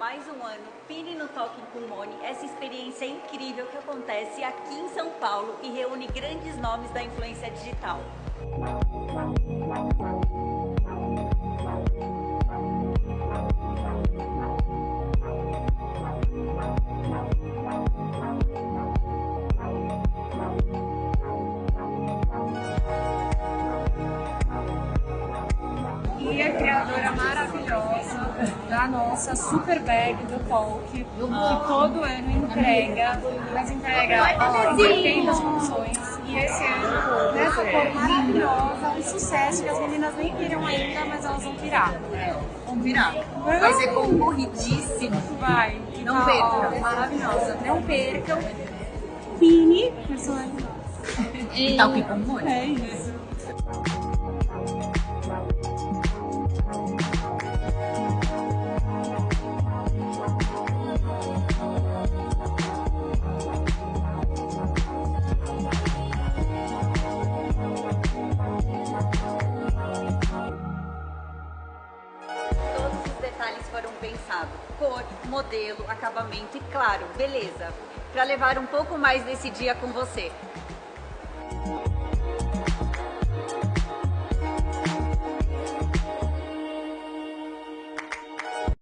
mais um ano Pini no Talking com Moni, essa experiência incrível que acontece aqui em São Paulo e reúne grandes nomes da influência digital. E a criadora maravilhosa da nossa super bag do Talk, que todo ano entrega, mas entrega em perfeitas condições. E esse ano, nessa cor maravilhosa, um sucesso que as meninas nem viram ainda, mas elas vão virar. Vão virar. Vai ser concorridíssimo. Vai. Não percam. Ó, maravilhosa. Não percam. Pini, personagem. Talking com Moni. É isso. Todos os detalhes foram pensados, cor, modelo, acabamento e, claro, beleza, para levar um pouco mais desse dia com você.